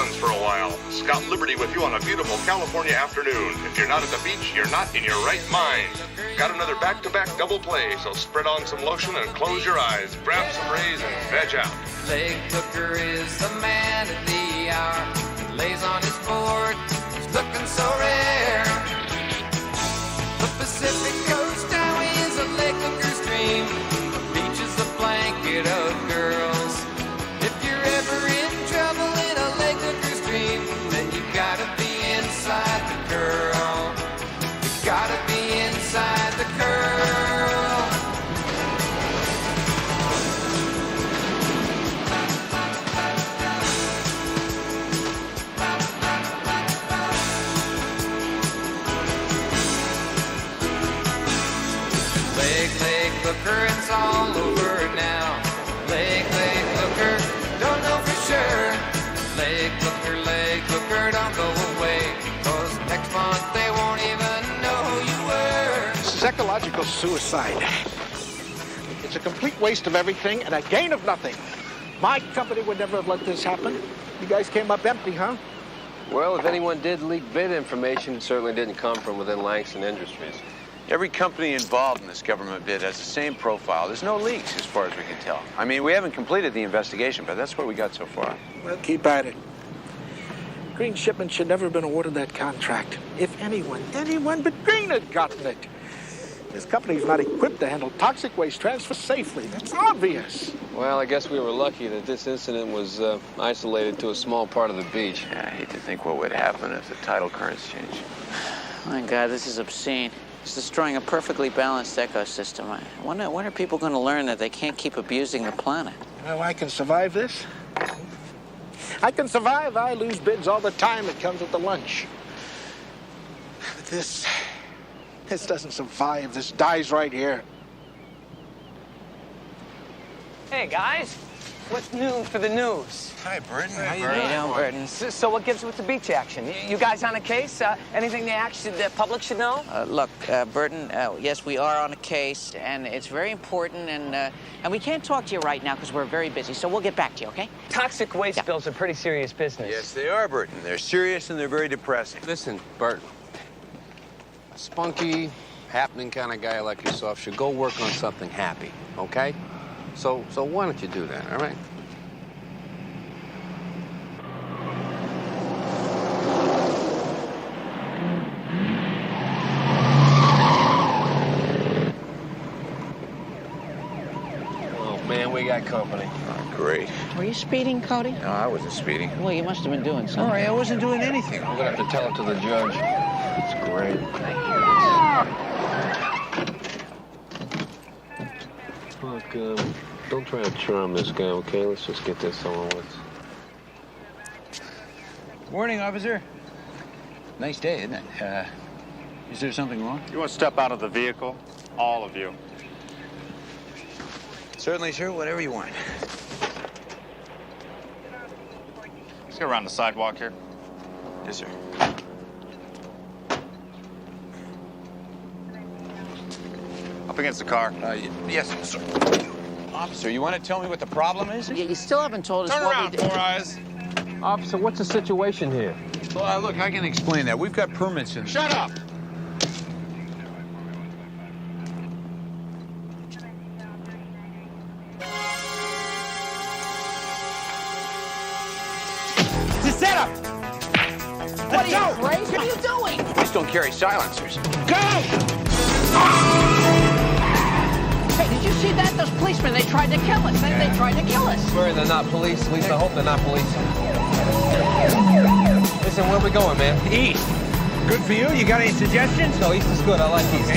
guns for a while. Scott Liberty with you on a beautiful California afternoon. If you're not at the beach, you're not in your right mind. Got another back-to-back double play, so spread on some lotion and close your eyes. Grab some rays and veg out. Leg hooker is the man of the hour. He lays on his board, he's looking so rare. The Pacific Coast Highway is a leg hooker's dream. The beach is the blanket of girls. If you're ever in trouble in a leg hooker's dream, then you gotta be inside the girl. You gotta be inside the girl. Leg hooker, it's all over now. Leg hooker, don't know for sure. Leg hooker, don't go away. 'Cause next month they won't even know who you were. Psychological suicide. It's a complete waste of everything and a gain of nothing. My company would never have let this happen. You guys came up empty, huh? Well, if anyone did leak bid information, it certainly didn't come from within Langston Industries. Every company involved in this government bid has the same profile. There's no leaks, as far as we can tell. I mean, we haven't completed the investigation, but that's what we got so far. Well, keep at it. Green Shipment should never have been awarded that contract. If anyone but Green had gotten it. This company's not equipped to handle toxic waste transfer safely. That's obvious. Well, I guess we were lucky that this incident was isolated to a small part of the beach. Yeah, I hate to think what would happen if the tidal currents changed. My God, this is obscene. It's destroying a perfectly balanced ecosystem. When are people going to learn that they can't keep abusing the planet? Well, I can survive this. I can survive. I lose bids all the time. It comes with the lunch. But this doesn't survive. This dies right here. Hey, guys. What's new for the news? Hi, Burton. How you doing, Burton? So what gives with the beach action? You guys on a case? Anything the public should know? Look, Burton, yes, we are on a case, and it's very important, and we can't talk to you right now because we're very busy, so we'll get back to you, okay? Toxic waste spills are pretty serious business. Yes, they are, Burton. They're serious and they're very depressing. Listen, Bert, a spunky, happening kind of guy like yourself should go work on something happy, okay? So why don't you do that, all right? Oh, man, we got company. Oh, great. Were you speeding, Cody? No, I wasn't speeding. Well, you must have been doing No, something. I wasn't doing anything. I'm gonna have to tell it to the judge. It's great. Look, don't try to charm this guy, okay? Let's just get this over with. Morning, officer. Nice day, isn't it? Is there something wrong? You want to step out of the vehicle? All of you. Certainly, sir. Whatever you want. Let's go around the sidewalk here. Yes, sir. Up against the car. Yes, sir. Officer, you want to tell me what the problem is? You still haven't told us Turn what around, we did. Four Eyes. Officer, what's the situation here? Well, look, I can explain that. We've got permits in. Shut up! It's a setup! What are you, crazy? What are you doing? Please don't carry silencers. Hey, did you see that? Those policemen, they tried to kill us. They tried to kill us. Swearing they're not police. At least I hope they're not police. Listen, where we going, man? East. Good for you? You got any suggestions? No, east is good. I like east.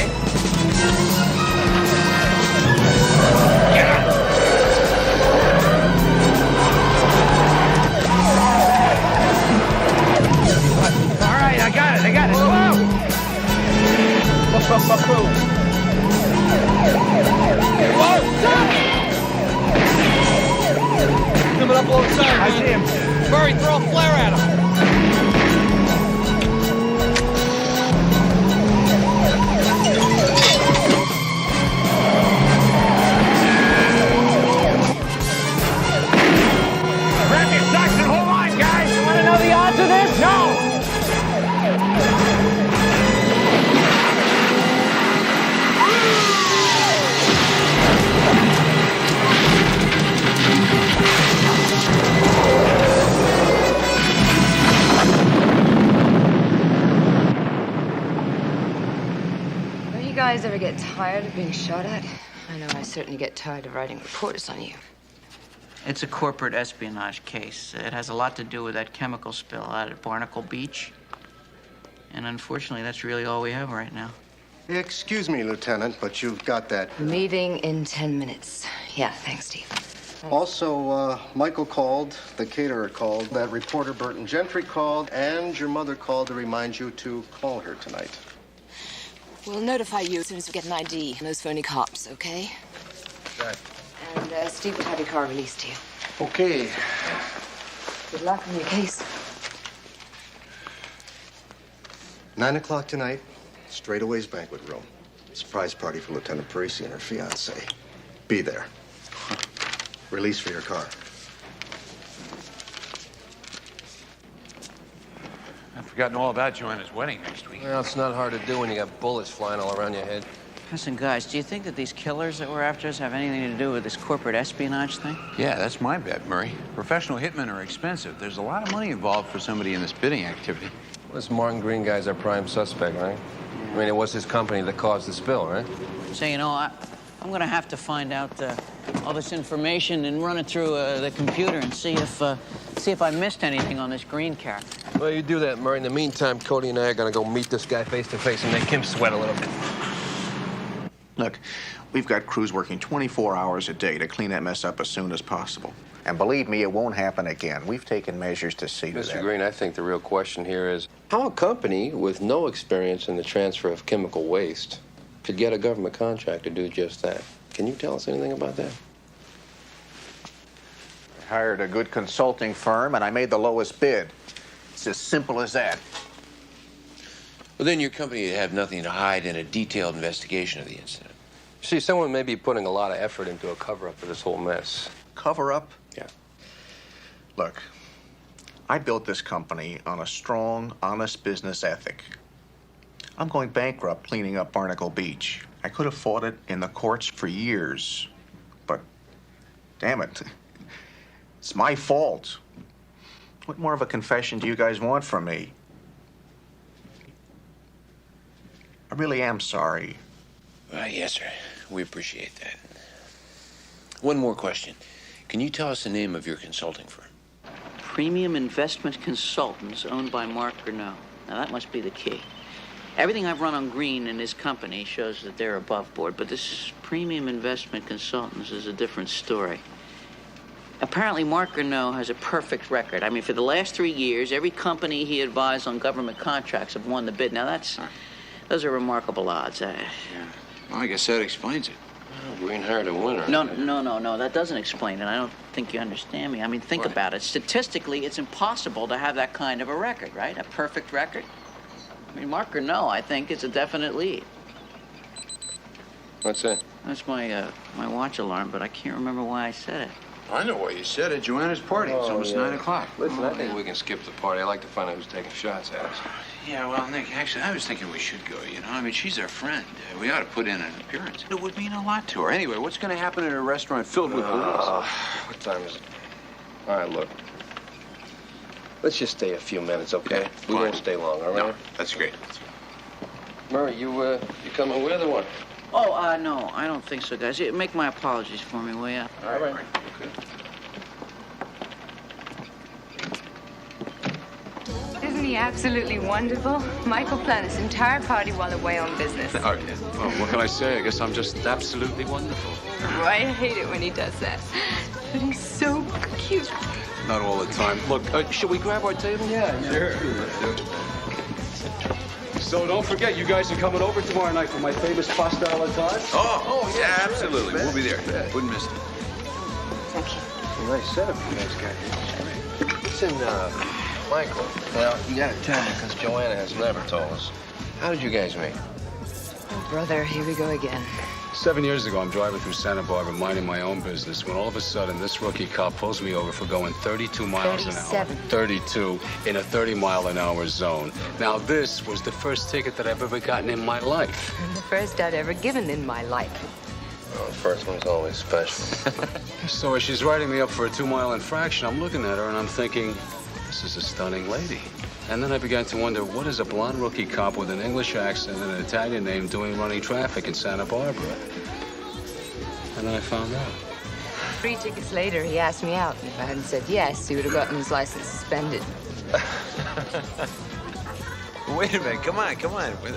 All right, I got it. Coming up alongside, man. I see him. Murray, throw a flare at him. Grab your socks and hold on, guys. You want to know the guys ever get tired of being shot at? I know I certainly get tired of writing reports on you. It's a corporate espionage case. It has a lot to do with that chemical spill out at Barnacle Beach. And unfortunately, that's really all we have right now. Excuse me, Lieutenant, but you've got that. Meeting in 10 minutes. Yeah, thanks, Steve. Also, Michael called, the caterer called, that reporter Burton Gentry called, and your mother called to remind you to call her tonight. We'll notify you as soon as we get an ID on those phony cops, okay? Right. And Steve will have your car released to you. Okay. Good luck on your case. 9 o'clock tonight, Straightaway's banquet room. Surprise party for Lieutenant Parisi and her fiancé. Be there. Release for your car. I've forgotten all about Joanna's wedding next week. Well, it's not hard to do when you got bullets flying all around your head. Listen, guys, do you think that these killers that were after us have anything to do with this corporate espionage thing? Yeah, that's my bet, Murray. Professional hitmen are expensive. There's a lot of money involved for somebody in this bidding activity. This Martin Green guy's our prime suspect, right? I mean, it was his company that caused the spill, right? So, you know, I'm going to have to find out all this information and run it through the computer and see if I missed anything on this Green character. Well, you do that, Murray. In the meantime, Cody and I are going to go meet this guy face to face and make him sweat a little bit. Look, we've got crews working 24 hours a day to clean that mess up as soon as possible. And believe me, it won't happen again. We've taken measures to see to that. Mr. Green, I think the real question here is how a company with no experience in the transfer of chemical waste could get a government contract to do just that. Can you tell us anything about that? I hired a good consulting firm, and I made the lowest bid. It's as simple as that. Well, then your company would have nothing to hide in a detailed investigation of the incident. See, someone may be putting a lot of effort into a cover-up of this whole mess. Cover-up? Yeah. Look, I built this company on a strong, honest business ethic. I'm going bankrupt cleaning up Barnacle Beach. I could have fought it in the courts for years, but damn it, it's my fault. What more of a confession do you guys want from me? I really am sorry. Yes, sir. We appreciate that. One more question. Can you tell us the name of your consulting firm? Premium Investment Consultants owned by Mark Grinnell. Now, that must be the key. Everything I've run on Green and his company shows that they're above board, but this Premium Investment Consultants is a different story. Apparently, Mark Grinnell has a perfect record. I mean, for the last 3 years, every company he advised on government contracts have won the bid. Now, those are remarkable odds. Yeah. Well, I guess that explains it. Well, Green hired a winner. No. That doesn't explain it. I don't think you understand me. I mean, think about it. Statistically, it's impossible to have that kind of a record, right? A perfect record. I mean, Mark Grinnell, I think, is a definite lead. What's that? That's my watch alarm, but I can't remember why I said it. I know why you said it. Joanna's party. It's almost 9 o'clock. Listen, I think we can skip the party. I'd like to find out who's taking shots at us. Yeah, well, Nick, actually, I was thinking we should go, you know? I mean, she's our friend. We ought to put in an appearance. It would mean a lot to her. Anyway, what's going to happen in a restaurant filled with police? What time is it? All right, look. Let's just stay a few minutes, okay? Yeah, we won't stay long, all right? No, that's great. Murray, you coming with or what? Oh, no, I don't think so, guys. Make my apologies for me, will you? All right. Okay. Isn't he absolutely wonderful? Michael planned this entire party while away on business. Okay. Well, what can I say? I guess I'm just absolutely wonderful. Oh, I hate it when he does that. But he's so cute. Not all the time. Look, should we grab our table? Yeah, sure. So don't forget, you guys are coming over tomorrow night for my famous pasta a la tarte? Oh, yeah, absolutely. We'll be there. Wouldn't miss it. Thank you. It's a nice setup you guys got here. Listen, Michael. Well, you gotta tell me, because Joanna has never told us. How did you guys meet? Oh, brother, here we go again. 7 years ago, I'm driving through Santa Barbara, minding my own business, when all of a sudden, this rookie cop pulls me over for going 32 miles an hour. 32 in a 30-mile-an-hour zone. Now, this was the first ticket that I've ever gotten in my life. And the first I'd ever given in my life. Well, the first one's always special. So as she's writing me up for a 2-mile infraction, I'm looking at her and I'm thinking, this is a stunning lady. And then I began to wonder, what is a blonde rookie cop with an English accent and an Italian name doing running traffic in Santa Barbara? And then I found out. 3 tickets later, he asked me out. If I hadn't said yes, he would have gotten his license suspended. Wait a minute, come on.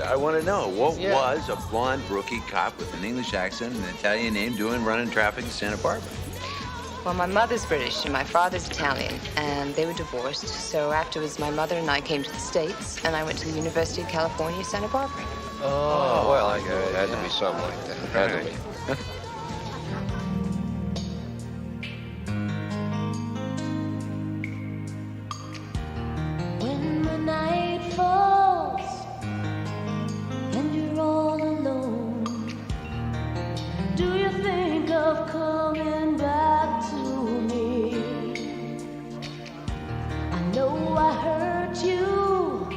I want to know, what was a blonde rookie cop with an English accent and an Italian name doing running traffic in Santa Barbara? Well, my mother's British and my father's Italian, and they were divorced. So afterwards, my mother and I came to the States, and I went to the University of California, Santa Barbara. Oh, well, it had to be something like that. Had to be. When the night falls and you're all alone, do you think of coming back to me? I know I hurt you,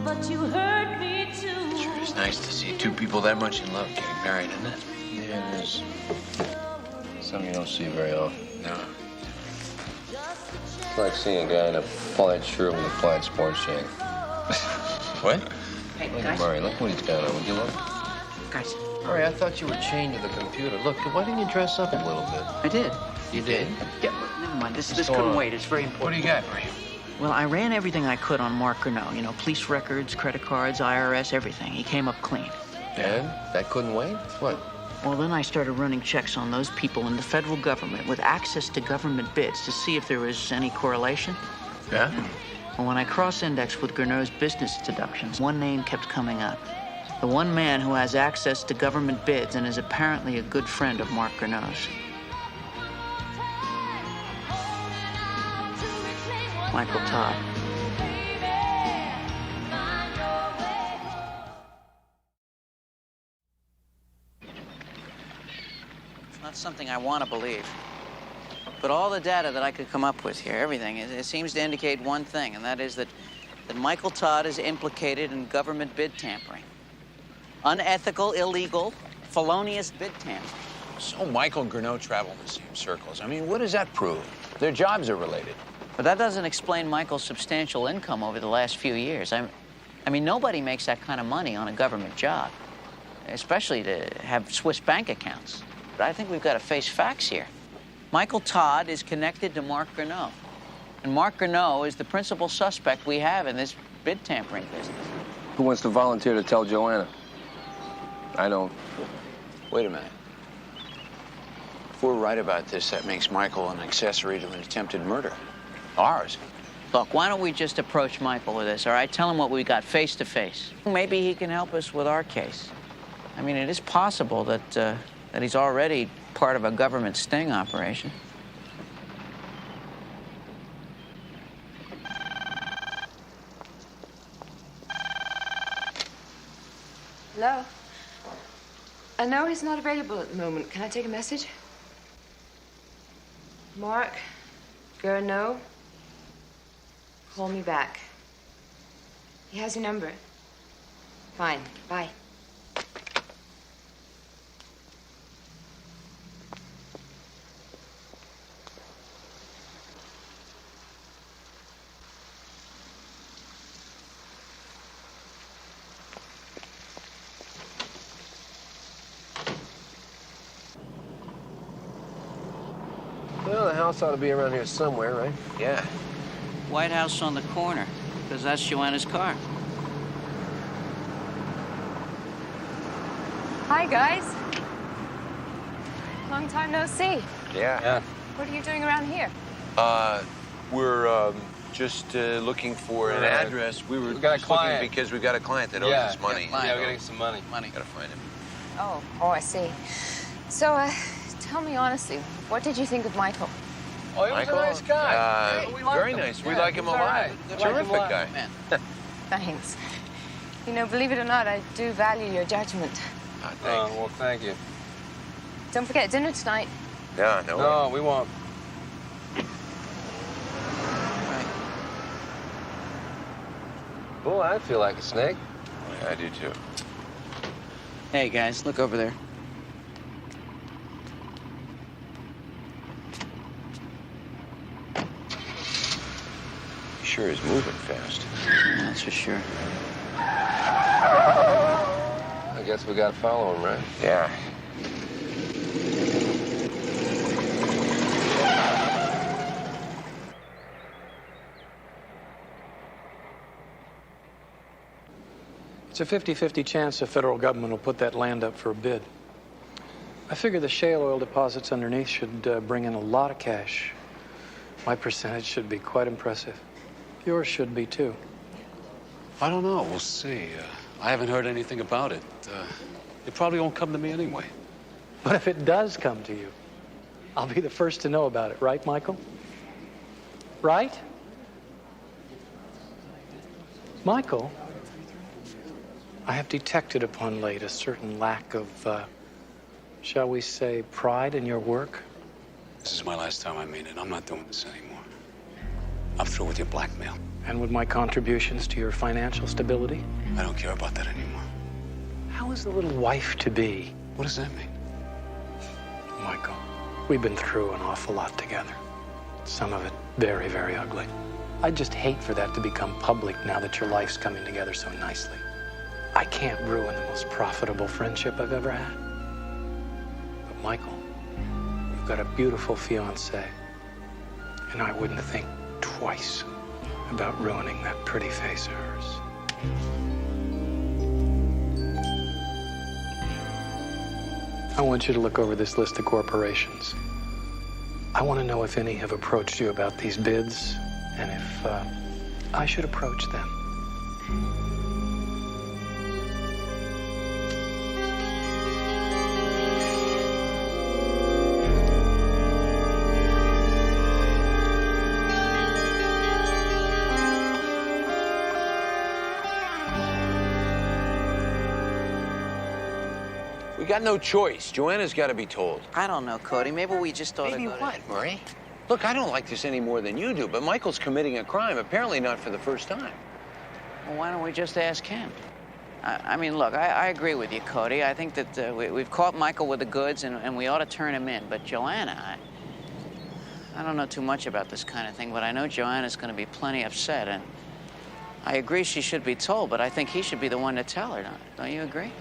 but you hurt me too. Sure is nice to see two people that much in love getting married, isn't it? Yeah, it is. Something you don't see very often. No. It's like seeing a guy in a plaid shirt with a plaid sports jacket. What? Hey, Look at guys. Murray. Look what he's got on. Would you look? Guys. Murray, I thought you were chained to the computer. Look, why didn't you dress up a little bit? I did. You did? Yeah, but never mind. This What's couldn't going on? wait. It's very important. What do you got, Murray? Well, I ran everything I could on Mark Grinnell. You know, police records, credit cards, IRS, everything. He came up clean. And? That couldn't wait? What? Well, then I started running checks on those people in the federal government with access to government bids to see if there was any correlation. Yeah? And when I cross-indexed with Grinnell's business deductions, one name kept coming up. The one man who has access to government bids and is apparently a good friend of Mark Grinnell's. Michael Todd. It's not something I want to believe. But all the data that I could come up with here, everything, it seems to indicate one thing, and that is that Michael Todd is implicated in government bid tampering. Unethical, illegal, felonious bid tampering. So Michael and Grinnell travel in the same circles. I mean, what does that prove? Their jobs are related. But that doesn't explain Michael's substantial income over the last few years. I mean, nobody makes that kind of money on a government job, especially to have Swiss bank accounts. But I think we've got to face facts here. Michael Todd is connected to Mark Grinnell. And Mark Grinnell is the principal suspect we have in this bid tampering business. Who wants to volunteer to tell Joanna? I don't. Wait a minute. If we're right about this, that makes Michael an accessory to an attempted murder. Ours. Look, why don't we just approach Michael with this, all right? Tell him what we got face to face. Maybe he can help us with our case. I mean, it is possible that he's already part of a government sting operation. Hello? I know he's not available at the moment. Can I take a message? Mark Grinnell, call me back. He has your number. Fine. Bye. Well, the house ought to be around here somewhere, right? Yeah. White House on the corner, because that's Joanna's car. Hi, guys. Long time no see. Yeah. What are you doing around here? We're just looking for an address. We got a client because we got a client that owes us money. Yeah, we're getting some money. Gotta find him. Oh, I see. So, tell me honestly, what did you think of Michael? Oh, he was a nice guy. We like Very him. nice. We Yeah, like him a he's all lot. right. We like him a Terrific lot. guy. Man. Thanks. You know, believe it or not, I do value your judgment. Thanks. Well, thank you. Don't forget dinner tonight. Yeah, No, we won't. Right. Boy, I feel like a snake. I do too. Hey, guys, look over there. sure is moving fast. That's for sure. I guess we gotta follow him, right? Yeah. It's a 50-50 chance the federal government will put that land up for a bid. I figure the shale oil deposits underneath should bring in a lot of cash. My percentage should be quite impressive. Yours should be, too. I don't know. We'll see. I haven't heard anything about it. It probably won't come to me anyway. But if it does come to you, I'll be the first to know about it, right, Michael? Right? Michael, I have detected upon late a certain lack of, shall we say, pride in your work. This is my last time I mean it. I'm not doing this anymore. I'm through with your blackmail. And with my contributions to your financial stability? I don't care about that anymore. How is the little wife-to-be? What does that mean? Michael, we've been through an awful lot together. Some of it very, very ugly. I'd just hate for that to become public now that your life's coming together so nicely. I can't ruin the most profitable friendship I've ever had. But Michael, you've got a beautiful fiancée, and I wouldn't think twice about ruining that pretty face of hers. I want you to look over this list of corporations. I want to know if any have approached you about these bids, and if I should approach them. We got no choice. Joanna's got to be told. I don't know, Cody. Maybe we just ought to Maybe go what, Murray? Look, I don't like this any more than you do, but Michael's committing a crime, apparently not for the first time. Well, why don't we just ask him? I mean, look, I agree with you, Cody. I think that we've caught Michael with the goods, and we ought to turn him in. But Joanna, I don't know too much about this kind of thing, but I know Joanna's going to be plenty upset, and I agree she should be told, but I think he should be the one to tell her. Don't you agree?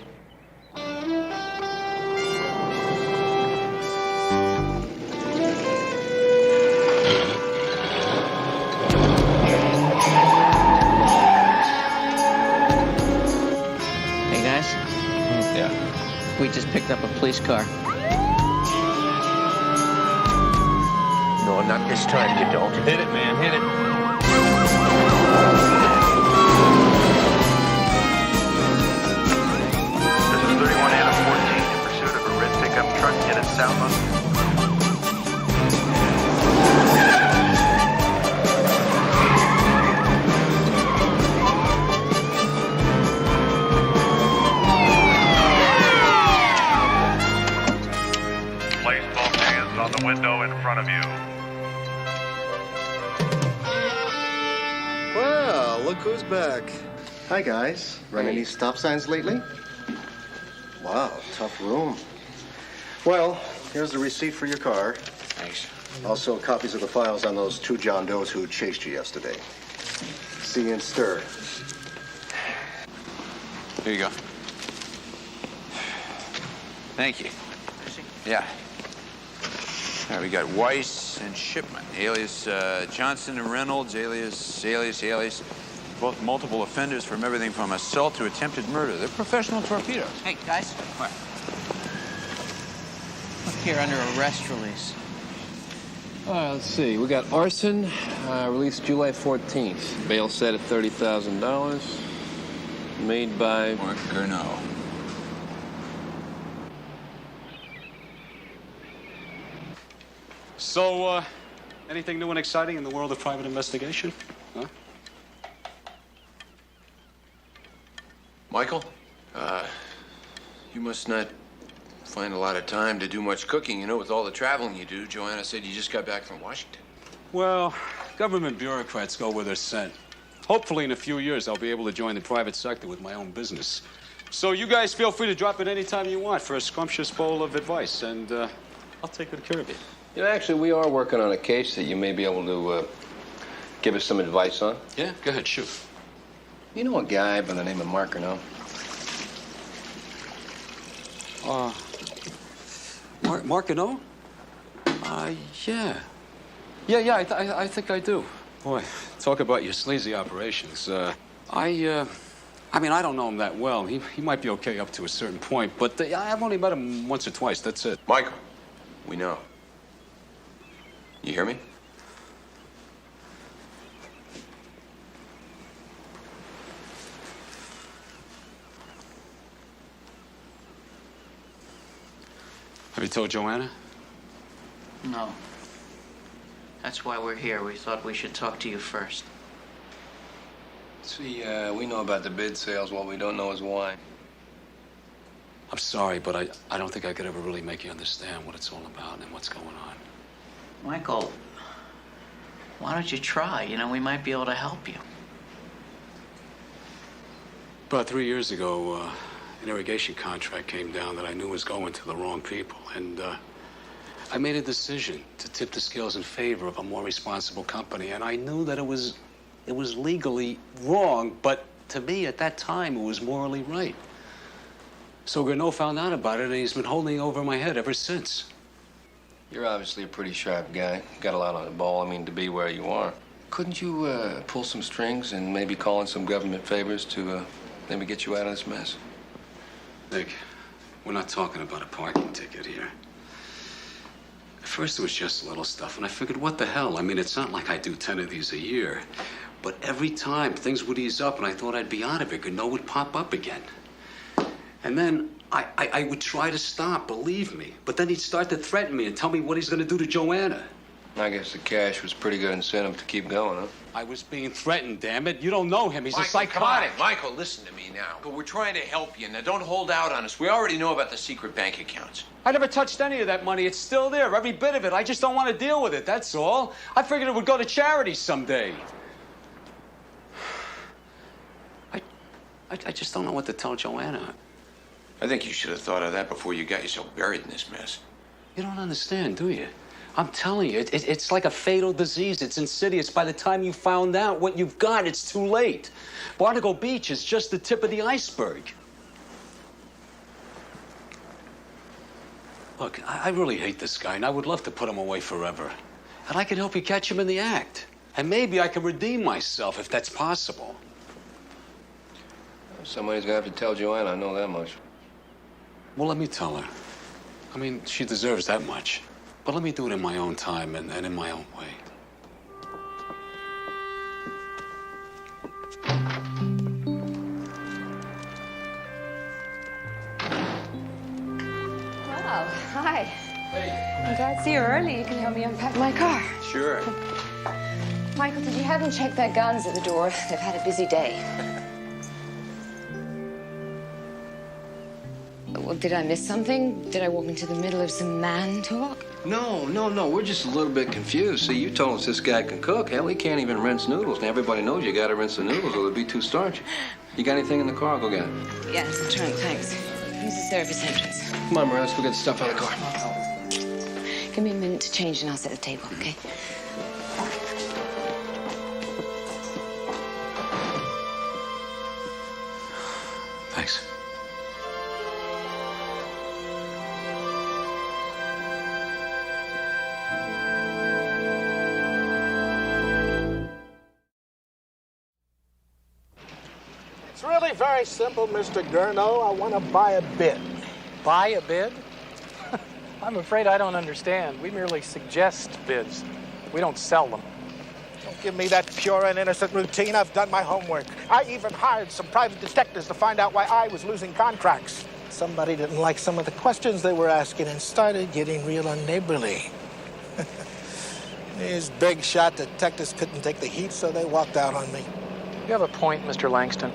Hey, guys. Yeah. We just picked up a police car. No, not this time, you don't. Hit it, man, hit it. This is 31 Adam 14 in pursuit of a red pickup truck headed south on... Place both hands on the window in front of you. Well, look who's back. Hi, guys. Run any stop signs lately? Wow, tough room. Well, here's the receipt for your car. Thanks. Also, copies of the files on those two John Does who chased you yesterday. See you in stir. Here you go. Thank you. Yeah. All right, we got Weiss and Shipman, alias Johnson and Reynolds, alias, both multiple offenders from everything from assault to attempted murder. They're professional torpedoes. Hey, guys. What? Look here under arrest release. Let's see. We got arson, released July 14th. Bail set at $30,000. Made by... Mark Grinnell. So, anything new and exciting in the world of private investigation? Huh? Michael, you must not find a lot of time to do much cooking. You know, with all the traveling you do. Joanna said you just got back from Washington. Well, government bureaucrats go where they're sent. Hopefully, in a few years, I'll be able to join the private sector with my own business. So you guys feel free to drop it anytime you want for a scrumptious bowl of advice, and I'll take good care of you. You know, actually, we are working on a case that you may be able to give us some advice on? Yeah, go ahead, shoot. You know a guy by the name of Mark Grinnell? Mark Grinnell? Yeah. Yeah, I think I do. Boy, talk about your sleazy operations. I mean, I don't know him that well. He might be okay up to a certain point, but I've only met him once or twice, that's it. Michael, we know. You hear me? Have you told Joanna? No. That's why we're here. We thought we should talk to you first. See, we know about the bid sales. What we don't know is why. I'm sorry, but I don't think I could ever really make you understand what it's all about and what's going on. Michael, why don't you try? You know, we might be able to help you. About 3 years ago, an irrigation contract came down that I knew was going to the wrong people, and I made a decision to tip the scales in favor of a more responsible company, and I knew that it was legally wrong, but to me at that time it was morally right. So Grinnell found out about it, and he's been holding it over my head ever since. You're obviously a pretty sharp guy. Got a lot on the ball, I mean, to be where you are. Couldn't you pull some strings and maybe call in some government favors to maybe get you out of this mess? Nick, we're not talking about a parking ticket here. At first it was just little stuff, and I figured, what the hell? I mean, it's not like I do 10 of these a year. But every time things would ease up and I thought I'd be out of it, Grinnell would pop up again. And then I would try to stop, believe me. But then he'd start to threaten me and tell me what he's gonna do to Joanna. I guess the cash was pretty good incentive to keep going, huh? I was being threatened, damn it. You don't know him. He's Michael, a psychotic. come on in. Michael, listen to me now. But we're trying to help you. Now, don't hold out on us. We already know about the secret bank accounts. I never touched any of that money. It's still there, every bit of it. I just don't want to deal with it, that's all. I figured it would go to charity someday. I just don't know what to tell Joanna. I think you should have thought of that before you got yourself buried in this mess. You don't understand, do you? I'm telling you, it's like a fatal disease. It's insidious. By the time you found out what you've got, it's too late. Barnacle Beach is just the tip of the iceberg. Look, I really hate this guy, and I would love to put him away forever. And I can help you catch him in the act. And maybe I can redeem myself, if that's possible. Somebody's gonna have to tell Joanna, I know that much. Well, let me tell her. I mean, she deserves that much. But let me do it in my own time and in my own way. Wow, hi. Hey. I'm glad to see you early. You can help me unpack my car. Sure. Michael, did you have them check their guns at the door? They've had a busy day. Well, did I miss something? Did I walk into the middle of some man talk? No. We're just a little bit confused. See, you told us this guy can cook. Hell, he can't even rinse noodles. Now, everybody knows you gotta rinse the noodles or they'll be too starchy. You got anything in the car? I'll go get it. Yeah, it's the trunk, thanks. Who's the service entrance? Come on, Maria, let's go get the stuff out of the car. Give me a minute to change and I'll set the table, okay? Thanks. It's really very simple, Mr. Grinnell. I want to buy a bid. Buy a bid? I'm afraid I don't understand. We merely suggest bids. We don't sell them. Don't give me that pure and innocent routine. I've done my homework. I even hired some private detectives to find out why I was losing contracts. Somebody didn't like some of the questions they were asking and started getting real unneighborly. These big shot detectives couldn't take the heat, so they walked out on me. You have a point, Mr. Langston.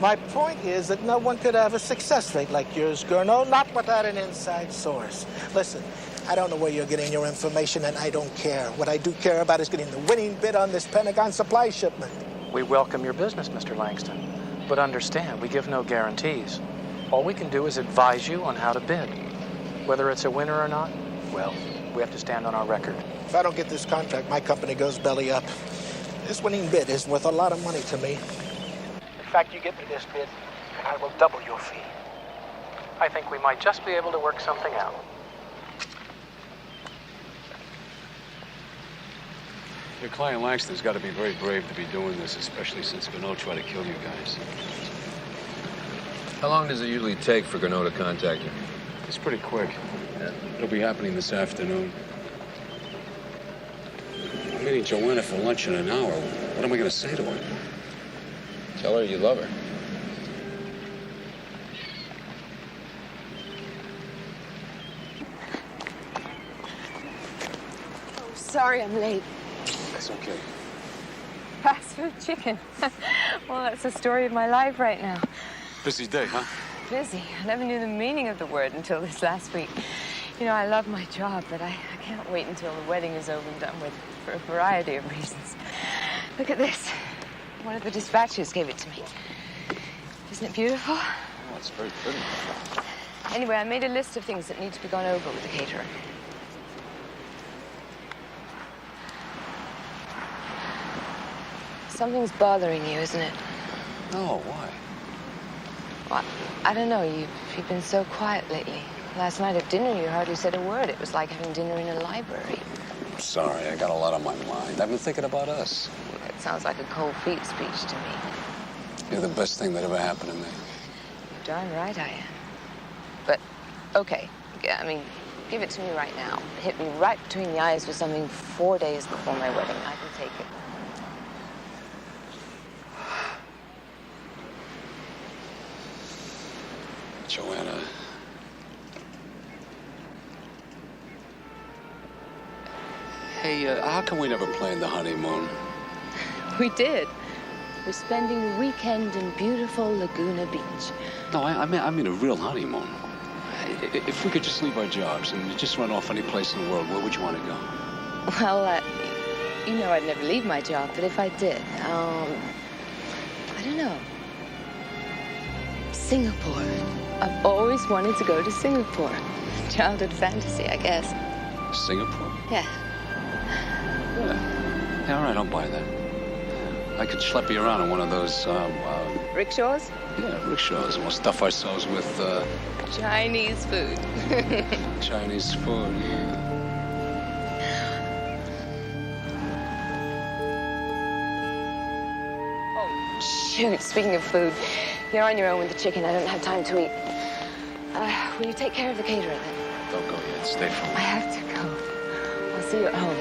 My point is that no one could have a success rate like yours, Grinnell, not without an inside source. Listen, I don't know where you're getting your information, and I don't care. What I do care about is getting the winning bid on this Pentagon supply shipment. We welcome your business, Mr. Langston. But understand, we give no guarantees. All we can do is advise you on how to bid. Whether it's a winner or not, well, we have to stand on our record. If I don't get this contract, my company goes belly up. This winning bid isn't worth a lot of money to me. In fact, you get me this bid, and I will double your fee. I think we might just be able to work something out. Your client Langston's got to be very brave to be doing this, especially since Grinnell tried to kill you guys. How long does it usually take for Grinnell to contact you? It's pretty quick. It'll be happening this afternoon. I'm meeting Joanna for lunch in an hour. What am I going to say to her? Tell her you love her. Oh, sorry I'm late. That's okay. Fast food chicken. Well, that's the story of my life right now. Busy day, huh? Busy. I never knew the meaning of the word until this last week. You know, I love my job, but I can't wait until the wedding is over and done with for a variety of reasons. Look at this. One of the dispatchers gave it to me. Isn't it beautiful? Oh, it's very pretty. Anyway, I made a list of things that need to be gone over with the caterer. Something's bothering you, isn't it? No, why? Well, I don't know. You've been so quiet lately. Last night at dinner, you hardly said a word. It was like having dinner in a library. I'm sorry, I got a lot on my mind. I've been thinking about us. It sounds like a cold feet speech to me. You're the best thing that ever happened to me. You're darn right I am. But, okay. I mean, give it to me right now. Hit me right between the eyes with something 4 days before my wedding. I can take it. Joanna. Hey, how come we never planned the honeymoon? We did. We're spending the weekend in beautiful Laguna Beach. No, I mean a real honeymoon. If we could just leave our jobs and just run off any place in the world, where would you want to go? Well, you know I'd never leave my job, but if I did, I don't know. Singapore. I've always wanted to go to Singapore. Childhood fantasy, I guess. Singapore? Yeah. Yeah, all right, I'll buy that. I could schlep you around in one of those, Rickshaws? Yeah, rickshaws. And we'll stuff ourselves with, Chinese food. Chinese food, yeah. Oh, shoot. Speaking of food, you're on your own with the chicken. I don't have time to eat. Will you take care of the caterer, then? Don't go yet. Stay for me. I have to go. I'll see you at home.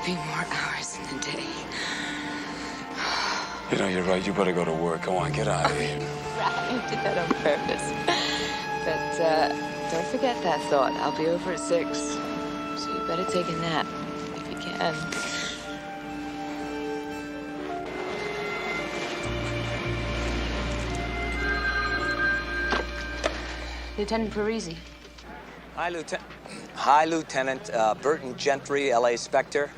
Be more hours in the day. You know, you're right. You better go to work. Come on, get out of here. Right, you did that on purpose. But don't forget that thought. I'll be over at 6. So you better take a nap, if you can. Lieutenant Parisi. Hi, Lieutenant. Burton Gentry, L.A. Spectre.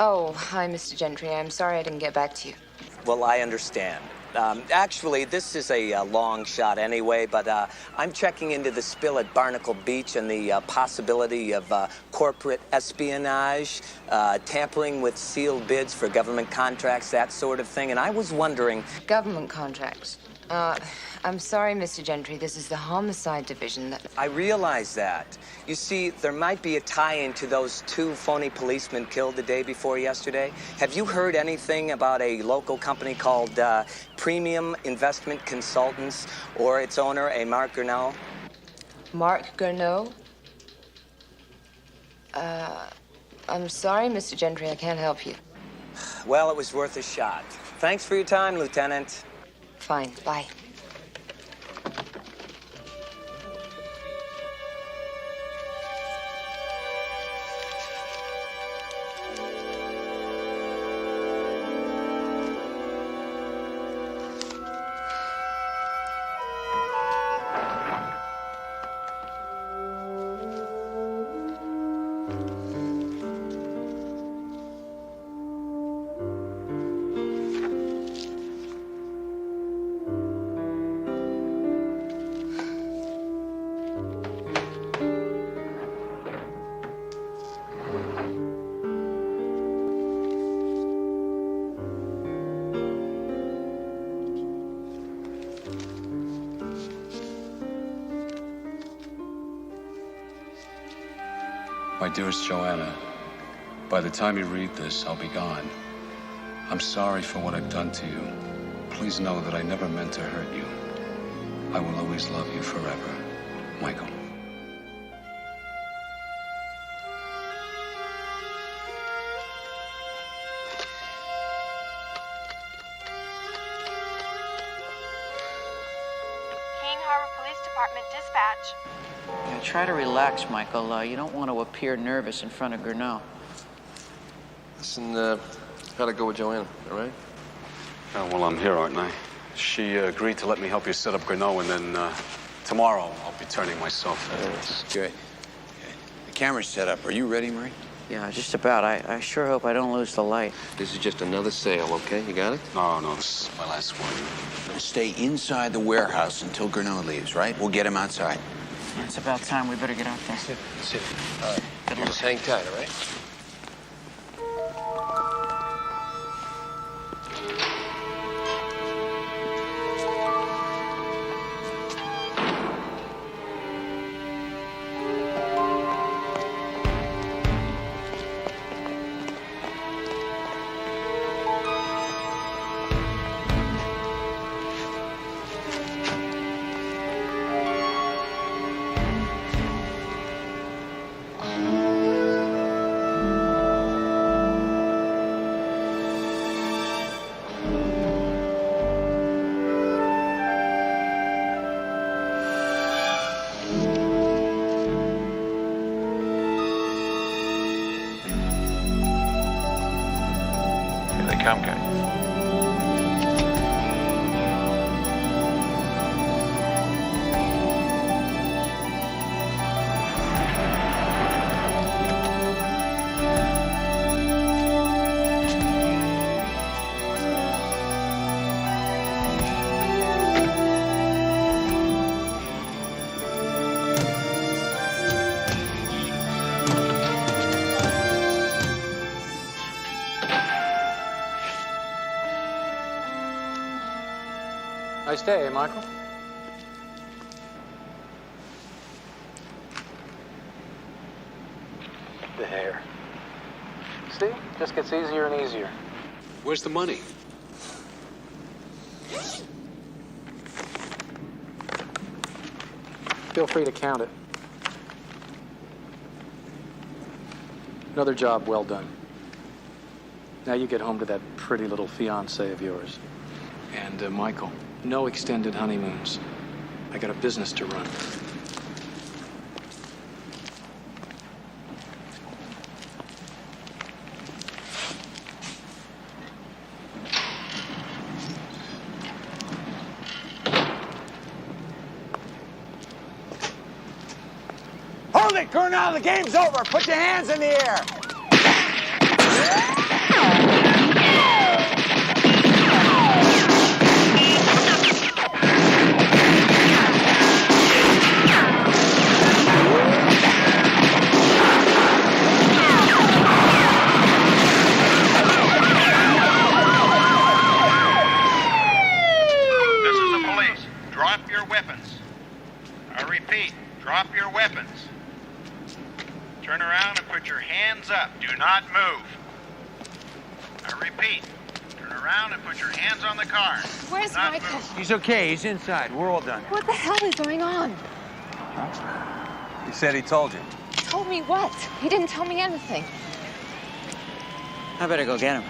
Oh, hi, Mr. Gentry. I'm sorry I didn't get back to you. Well, I understand. Actually, this is a long shot anyway, but I'm checking into the spill at Barnacle Beach and the possibility of corporate espionage, tampering with sealed bids for government contracts, that sort of thing. And I was wondering... Government contracts? I'm sorry, Mr. Gentry. This is the homicide division that... I realize that. You see, there might be a tie-in to those 2 phony policemen killed the day before yesterday. Have you heard anything about a local company called Premium Investment Consultants or its owner, a Mark Grinnell? Mark Grinnell? I'm sorry, Mr. Gentry. I can't help you. Well, it was worth a shot. Thanks for your time, Lieutenant. Fine. Bye. My dearest Joanna, by the time you read this, I'll be gone. I'm sorry for what I've done to you. Please know that I never meant to hurt you. I will always love you forever, Michael. Dispatch. Yeah, try to relax, Michael. You don't want to appear nervous in front of Grinnell. Listen, how'd it go with Joanna, all right? Oh, well, I'm here, aren't I? She agreed to let me help you set up Grinnell, and then tomorrow I'll be turning myself in. That's good. Okay. The camera's set up. Are you ready, Murray? Yeah, just about. I sure hope I don't lose the light. This is just another sale, okay? You got it? No, this is my last one. Stay inside the warehouse until Grinnell leaves, right? We'll get him outside. It's about time. We better get out there. Sit. All right. Just hang tight, all right? Come, guys. Nice day, eh, Michael? The hair. See? Just gets easier and easier. Where's the money? Feel free to count it. Another job well done. Now you get home to that pretty little fiancée of yours. And, Michael, no extended honeymoons. I got a business to run. Hold it, Grinnell! The game's over! Put your hands in the air! This is the police. Drop your weapons. I repeat, drop your weapons. Turn around and put your hands up. Do not move. I repeat, turn around and put your hands on the car. Where's Not Michael? move. He's okay. He's inside. We're all done. What the hell is going on? He said he told you. Told me what? He didn't tell me anything. I better go get him.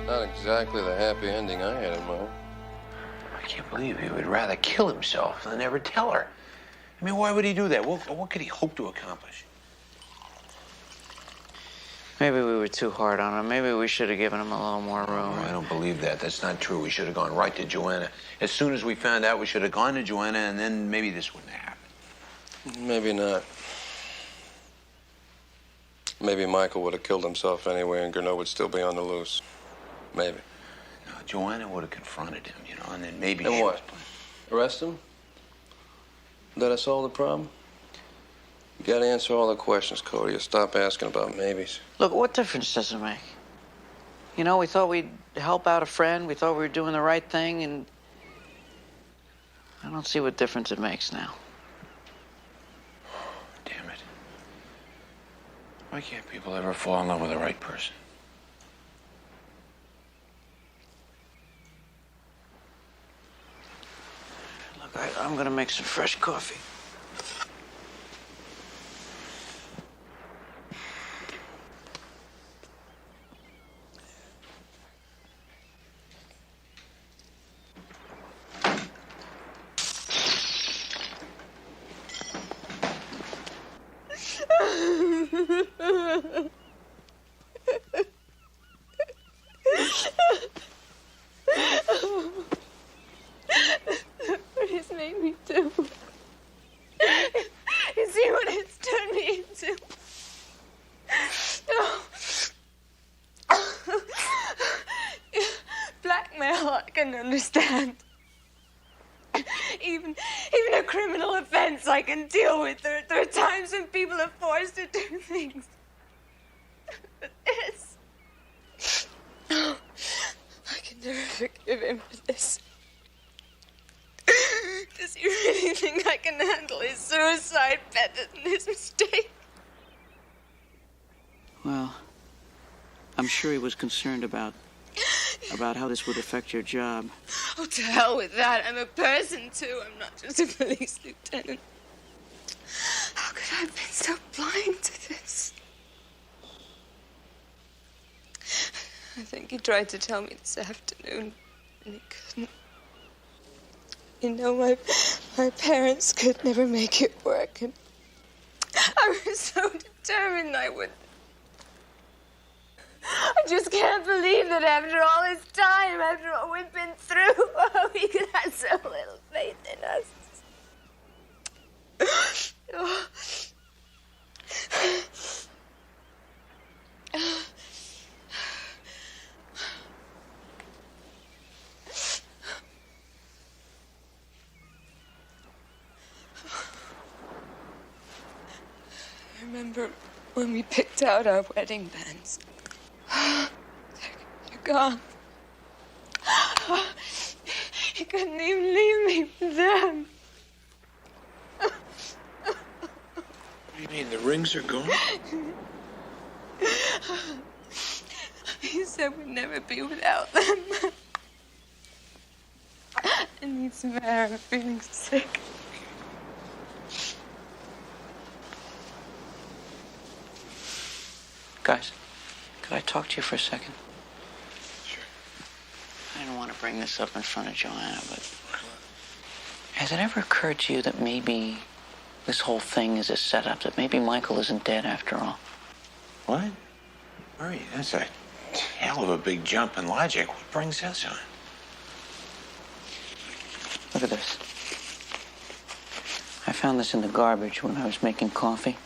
Not exactly the happy ending I had in mind. I can't believe he would rather kill himself than ever tell her. I mean, why would he do that? What could he hope to accomplish? Maybe we were too hard on him. Maybe we should have given him a little more room. I don't believe that. That's not true. We should have gone right to Joanna. As soon as we found out, we should have gone to Joanna, and then maybe this wouldn't have happened. Maybe not. Maybe Michael would have killed himself anyway and Grinnell would still be on the loose. Maybe. No, Joanna would have confronted him, you know, and then maybe... And what? Arrest him? That solve the problem? You gotta answer all the questions, Cody, or stop asking about maybes. Look, what difference does it make? You know, we thought we'd help out a friend. We thought we were doing the right thing, and I don't see what difference it makes now. Damn it. Why can't people ever fall in love with the right person? Look, I'm gonna make some fresh coffee. What he's made me do. You see what it's turned me into? Blackmail, I can understand. Even a criminal offense I can deal with. There are times when people are forced to do things. But this... I can never forgive him for this. Does he really think I can handle his suicide better than his mistake? Well, I'm sure he was concerned about how this would affect your job. Oh, to hell with that. I'm a person, too. I'm not just a police lieutenant. How could I have been so blind to this? I think he tried to tell me this afternoon, and he couldn't. You know, my parents could never make it work, and I was so determined I would. I just can't believe that after all this time, after all we've been through, he could have so little faith in us. I remember when we picked out our wedding bands. They're gone. He couldn't even leave me for them. What do you mean, the rings are gone? He said we'd never be without them. I need some air. I'm feeling sick. Guys, could I talk to you for a second? Sure. I didn't want to bring this up in front of Joanna, but has it ever occurred to you that maybe this whole thing is a setup, that maybe Michael isn't dead after all? What? Murray, that's a hell of a big jump in logic. What brings this on? Look at this. I found this in the garbage when I was making coffee.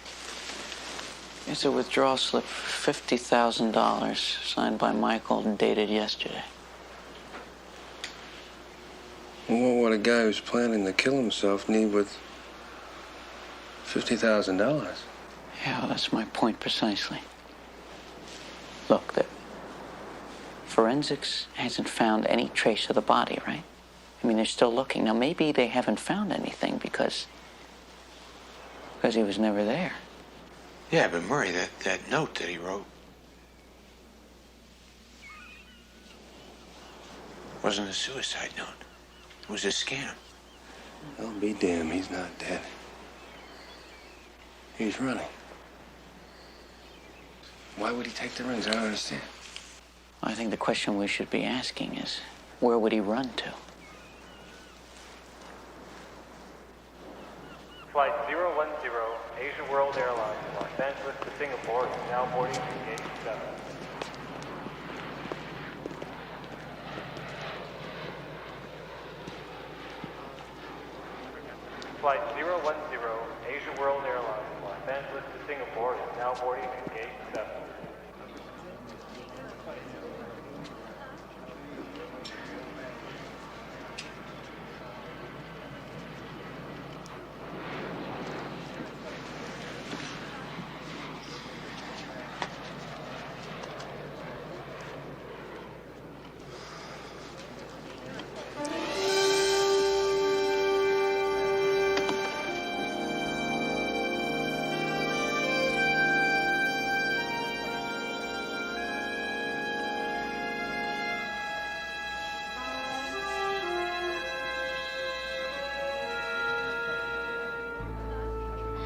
It's a withdrawal slip for $50,000 signed by Michael and dated yesterday. Well, what would a guy who's planning to kill himself need with $50,000? Yeah, well, that's my point precisely. Look, the forensics hasn't found any trace of the body, right? I mean, they're still looking. Now, maybe they haven't found anything because he was never there. Yeah, but Murray, that note that he wrote wasn't a suicide note. It was a scam. I'll be damned, he's not dead. He's running. Why would he take the rings? I don't understand. I think the question we should be asking is, where would he run to? Flight 010, Asia World Airlines, Los Angeles to Singapore, is now boarding to gate 7. Flight 010, Asia World Airlines, Los Angeles to Singapore is now boarding at gate 7.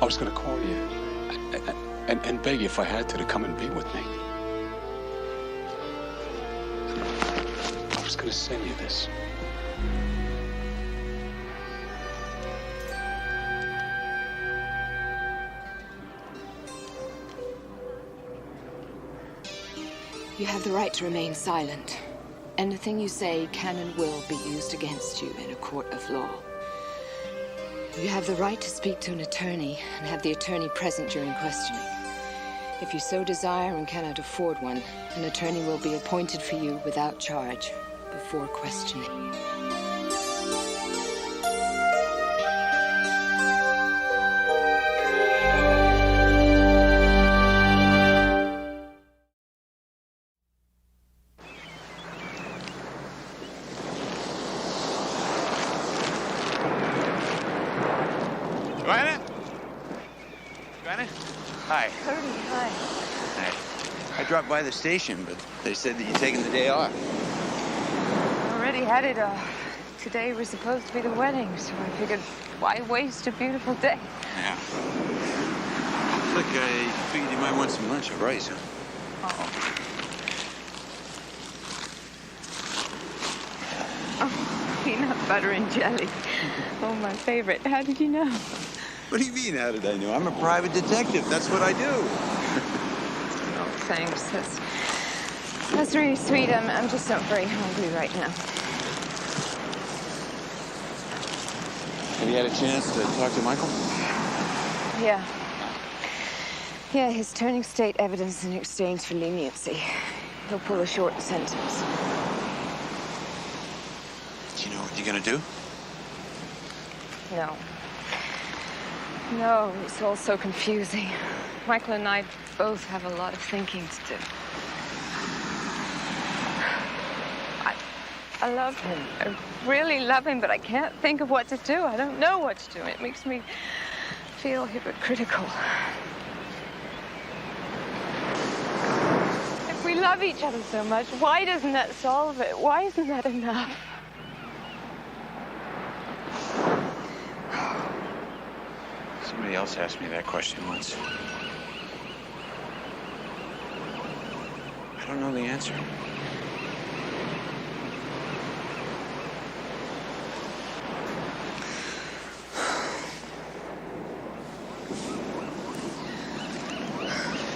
I was going to call you and beg you if I had to come and be with me. I was going to send you this. You have the right to remain silent. Anything you say can and will be used against you in a court of law. You have the right to speak to an attorney and have the attorney present during questioning. If you so desire and cannot afford one, an attorney will be appointed for you without charge before questioning. Hi. Cody, hi. I dropped by the station, but they said that you're taking the day off. I already had it. Today was supposed to be the wedding, so I figured, why waste a beautiful day? Yeah. Look, I figured you might want some lunch with rice, huh? Oh, peanut butter and jelly. Oh, my favorite. How did you know? What do you mean, how did I know? I'm a private detective. That's what I do. Oh, thanks. That's really sweet. I'm just not very hungry right now. Have you had a chance to talk to Michael? Yeah. Yeah, he's turning state evidence in exchange for leniency. He'll pull a short sentence. Do you know what you're gonna do? No. No, it's all so confusing. Michael and I both have a lot of thinking to do. I love him. I really love him, but I can't think of what to do. I don't know what to do. It makes me feel hypocritical. If we love each other so much, why doesn't that solve it? Why isn't that enough? Somebody else asked me that question once. I don't know the answer.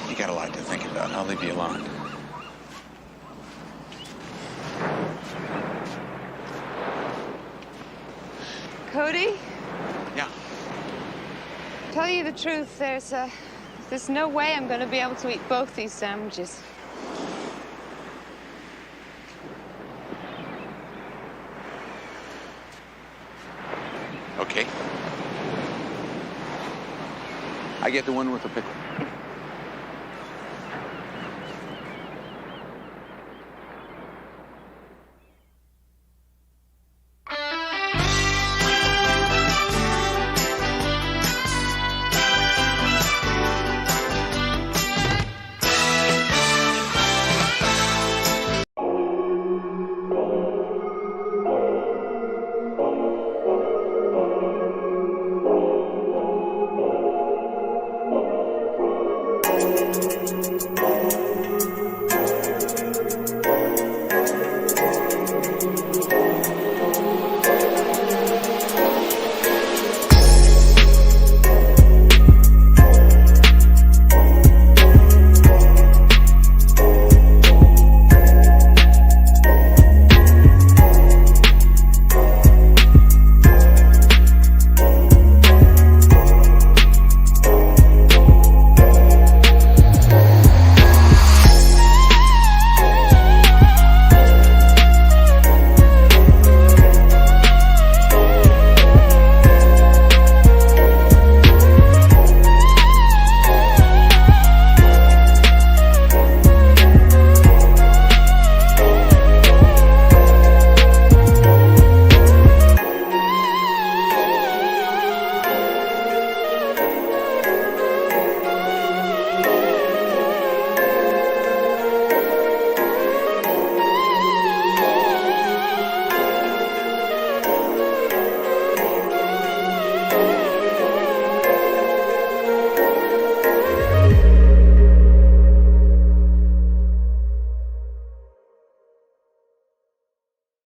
You got a lot to think about. I'll leave you alone. Cody? Yeah. Tell you the truth, there's no way I'm going to be able to eat both these sandwiches. Okay. I get the one with the pickle.